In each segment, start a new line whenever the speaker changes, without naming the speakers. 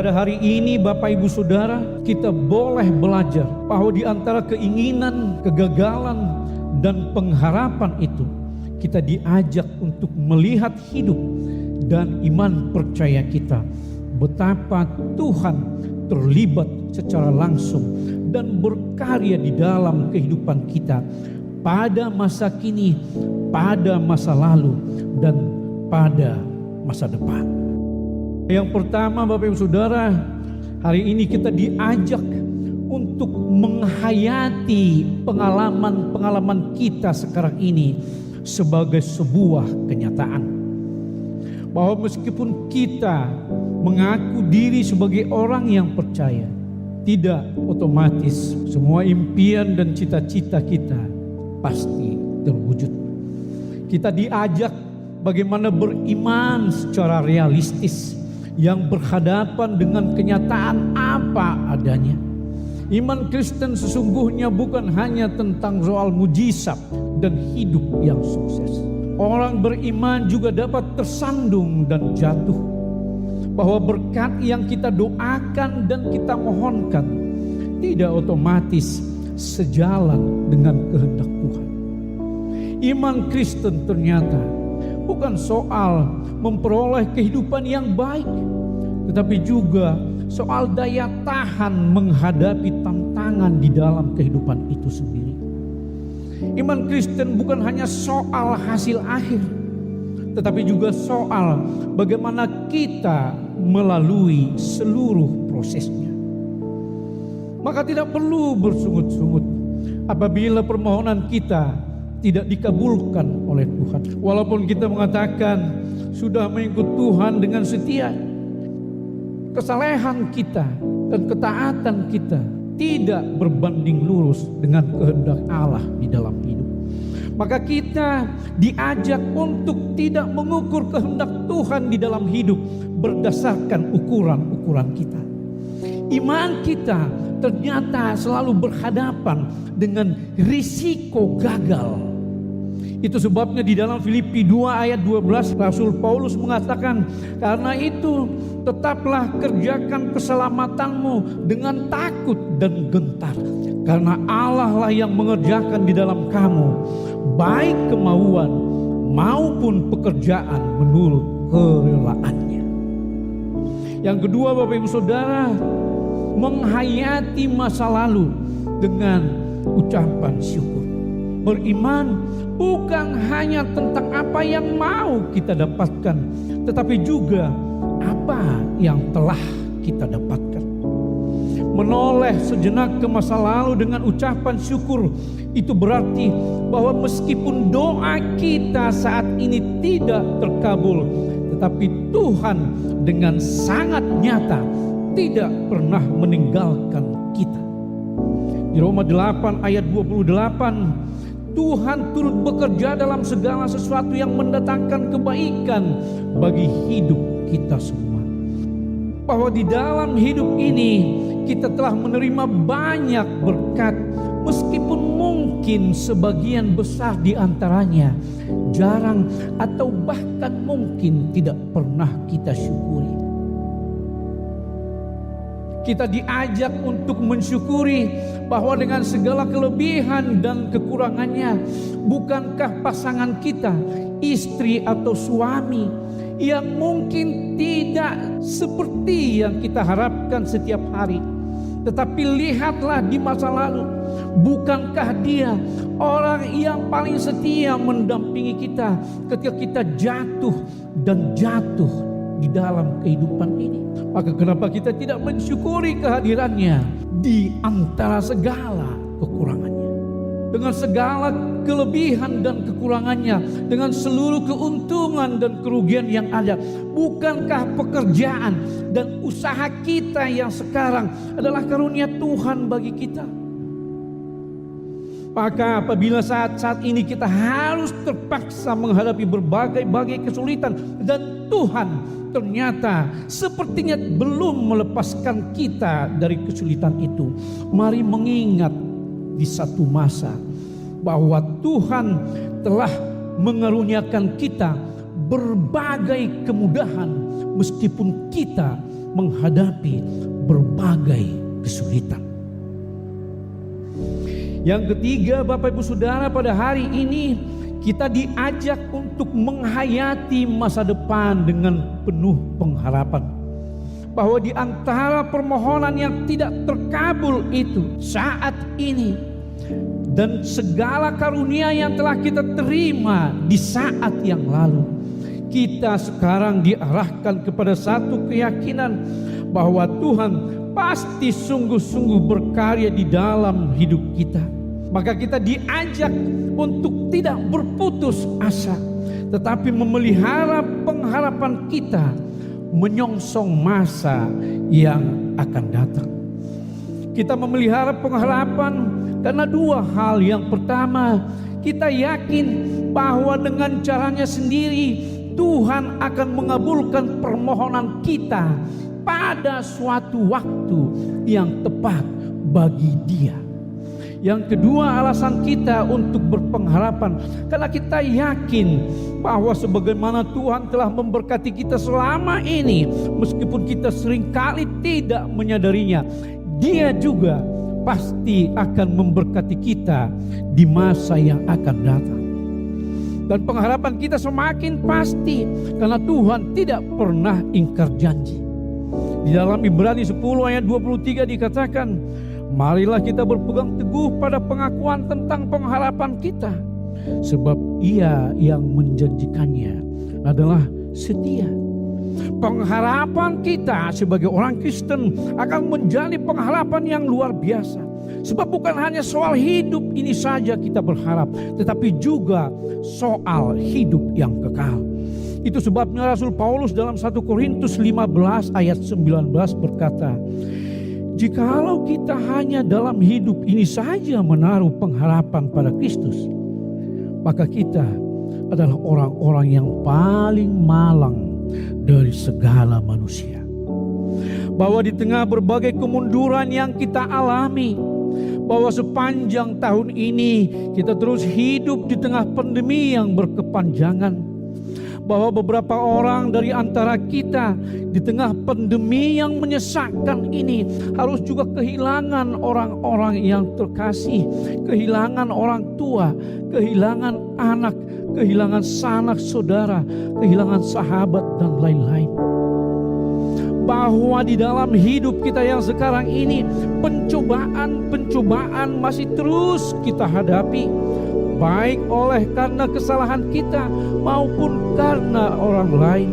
Pada hari ini Bapak Ibu Saudara, kita boleh belajar bahwa di antara keinginan, kegagalan, dan pengharapan itu, kita diajak untuk melihat hidup dan iman percaya kita, betapa Tuhan terlibat secara langsung dan berkarya di dalam kehidupan kita pada masa kini, pada masa lalu, dan pada masa depan. Yang pertama Bapak Ibu Saudara, hari ini kita diajak untuk menghayati pengalaman-pengalaman kita sekarang ini sebagai sebuah kenyataan. Bahwa meskipun kita mengaku diri sebagai orang yang percaya, tidak otomatis semua impian dan cita-cita kita pasti terwujud. Kita diajak bagaimana beriman secara realistis yang berhadapan dengan kenyataan apa adanya. Iman Kristen sesungguhnya bukan hanya tentang soal mujizat dan hidup yang sukses. Orang beriman juga dapat tersandung dan jatuh. Bahwa berkat yang kita doakan dan kita mohonkan tidak otomatis sejalan dengan kehendak Tuhan. Iman Kristen ternyata bukan soal memperoleh kehidupan yang baik, tetapi juga soal daya tahan menghadapi tantangan di dalam kehidupan itu sendiri. Iman Kristen bukan hanya soal hasil akhir, tetapi juga soal bagaimana kita melalui seluruh prosesnya. Maka tidak perlu bersungut-sungut apabila permohonan kita tidak dikabulkan oleh Tuhan. Walaupun kita mengatakan sudah mengikut Tuhan dengan setia, kesalehan kita dan ketaatan kita tidak berbanding lurus dengan kehendak Allah di dalam hidup. Maka kita diajak untuk tidak mengukur kehendak Tuhan di dalam hidup berdasarkan ukuran-ukuran kita. Iman kita ternyata selalu berhadapan dengan risiko gagal. Itu sebabnya di dalam Filipi 2 ayat 12 Rasul Paulus mengatakan, karena itu tetaplah kerjakan keselamatanmu dengan takut dan gentar, karena Allah lah yang mengerjakan di dalam kamu baik kemauan maupun pekerjaan menurut kerelaannya. Yang kedua Bapak Ibu Saudara, menghayati masa lalu dengan ucapan syukur. Beriman bukan hanya tentang apa yang mau kita dapatkan, tetapi juga apa yang telah kita dapatkan. Menoleh sejenak ke masa lalu dengan ucapan syukur, itu berarti bahwa meskipun doa kita saat ini tidak terkabul, tetapi Tuhan dengan sangat nyata tidak pernah meninggalkan kita. Di Roma 8 ayat 28, Tuhan turut bekerja dalam segala sesuatu yang mendatangkan kebaikan bagi hidup kita semua. Bahwa di dalam hidup ini kita telah menerima banyak berkat, meskipun mungkin sebagian besar di antaranya jarang atau bahkan mungkin tidak pernah kita syukuri. Kita diajak untuk mensyukuri bahwa dengan segala kelebihan dan kekurangannya, bukankah pasangan kita, istri atau suami, yang mungkin tidak seperti yang kita harapkan setiap hari, tetapi lihatlah di masa lalu, bukankah dia orang yang paling setia mendampingi kita ketika kita jatuh dan jatuh di dalam kehidupan ini? Maka kenapa kita tidak mensyukuri kehadirannya di antara segala kekurangannya? Dengan segala kelebihan dan kekurangannya, dengan seluruh keuntungan dan kerugian yang ada, bukankah pekerjaan dan usaha kita yang sekarang adalah karunia Tuhan bagi kita? Maka apabila saat-saat ini kita harus terpaksa menghadapi berbagai kesulitan, dan Tuhan ternyata sepertinya belum melepaskan kita dari kesulitan itu, mari mengingat di satu masa bahwa Tuhan telah mengaruniakan kita berbagai kemudahan meskipun kita menghadapi berbagai kesulitan. Yang ketiga, Bapak Ibu Saudara, pada hari ini kita diajak untuk menghayati masa depan dengan penuh pengharapan. Bahwa di antara permohonan yang tidak terkabul itu saat ini, dan segala karunia yang telah kita terima di saat yang lalu, kita sekarang diarahkan kepada satu keyakinan bahwa Tuhan pasti sungguh-sungguh berkarya di dalam hidup kita. Maka kita diajak untuk tidak berputus asa, tetapi memelihara pengharapan kita menyongsong masa yang akan datang. Kita memelihara pengharapan karena dua hal. Yang pertama, kita yakin bahwa dengan caranya sendiri Tuhan akan mengabulkan permohonan kita pada suatu waktu yang tepat bagi Dia. Yang kedua, alasan kita untuk berpengharapan karena kita yakin bahwa sebagaimana Tuhan telah memberkati kita selama ini, meskipun kita seringkali tidak menyadarinya, Dia juga pasti akan memberkati kita di masa yang akan datang. Dan pengharapan kita semakin pasti karena Tuhan tidak pernah ingkar janji. Di dalam Ibrani 10 ayat 23 dikatakan, marilah kita berpegang teguh pada pengakuan tentang pengharapan kita, sebab Ia yang menjanjikannya adalah setia. Pengharapan kita sebagai orang Kristen akan menjadi pengharapan yang luar biasa. Sebab bukan hanya soal hidup ini saja kita berharap, tetapi juga soal hidup yang kekal. Itu sebabnya Rasul Paulus dalam 1 Korintus 15 ayat 19 berkata, jikalau kita hanya dalam hidup ini saja menaruh pengharapan pada Kristus, maka kita adalah orang-orang yang paling malang dari segala manusia. Bahwa di tengah berbagai kemunduran yang kita alami, bahwa sepanjang tahun ini kita terus hidup di tengah pandemi yang berkepanjangan, bahwa beberapa orang dari antara kita di tengah pandemi yang menyesakkan ini harus juga kehilangan orang-orang yang terkasih, kehilangan orang tua, kehilangan anak, kehilangan sanak saudara, kehilangan sahabat dan lain-lain. Bahwa di dalam hidup kita yang sekarang ini pencobaan masih terus kita hadapi, baik oleh karena kesalahan kita maupun karena orang lain.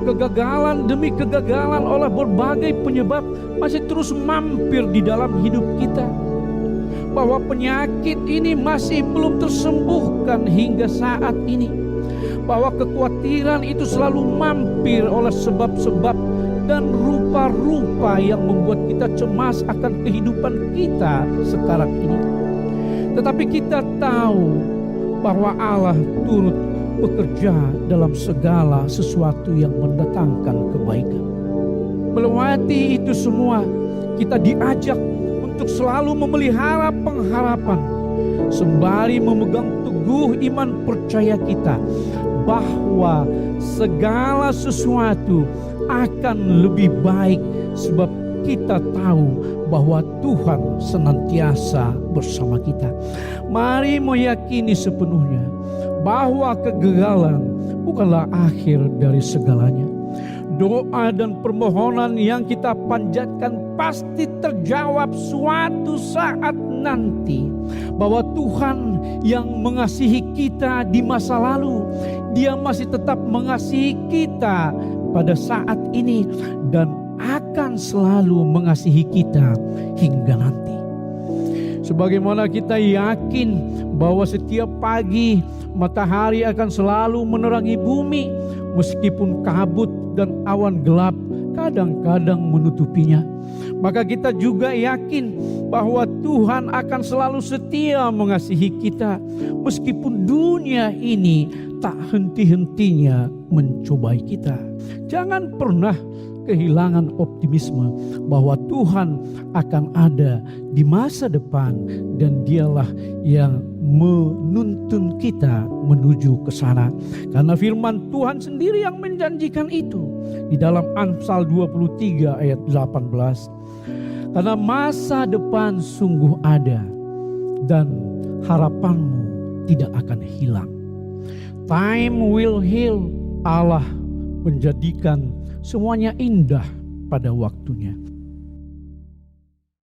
Kegagalan demi kegagalan oleh berbagai penyebab masih terus mampir di dalam hidup kita. Bahwa penyakit ini masih belum tersembuhkan hingga saat ini. Bahwa kekhawatiran itu selalu mampir oleh sebab-sebab dan rupa-rupa yang membuat kita cemas akan kehidupan kita sekarang ini. Tetapi kita tahu bahwa Allah turut bekerja dalam segala sesuatu yang mendatangkan kebaikan. Melewati itu semua, kita diajak untuk selalu memelihara pengharapan, sembari memegang teguh iman percaya kita bahwa segala sesuatu akan lebih baik, sebab kita tahu bahwa Tuhan senantiasa bersama kita. Mari meyakini sepenuhnya bahwa kegagalan bukanlah akhir dari segalanya. Doa dan permohonan yang kita panjatkan pasti terjawab suatu saat nanti. Bahwa Tuhan yang mengasihi kita di masa lalu, Dia masih tetap mengasihi kita pada saat ini dan akan selalu mengasihi kita hingga nanti. Sebagaimana kita yakin bahwa setiap pagi matahari akan selalu menerangi bumi, meskipun kabut dan awan gelap kadang-kadang menutupinya, maka kita juga yakin bahwa Tuhan akan selalu setia mengasihi kita, meskipun dunia ini tak henti-hentinya mencobai kita. Jangan pernah kehilangan optimisme bahwa Tuhan akan ada di masa depan dan Dialah yang menuntun kita menuju ke sana. Karena firman Tuhan sendiri yang menjanjikan itu di dalam Amsal 23 ayat 18. Karena masa depan sungguh ada dan harapanmu tidak akan hilang. Time will heal. Allah menjadikan semuanya indah pada waktunya.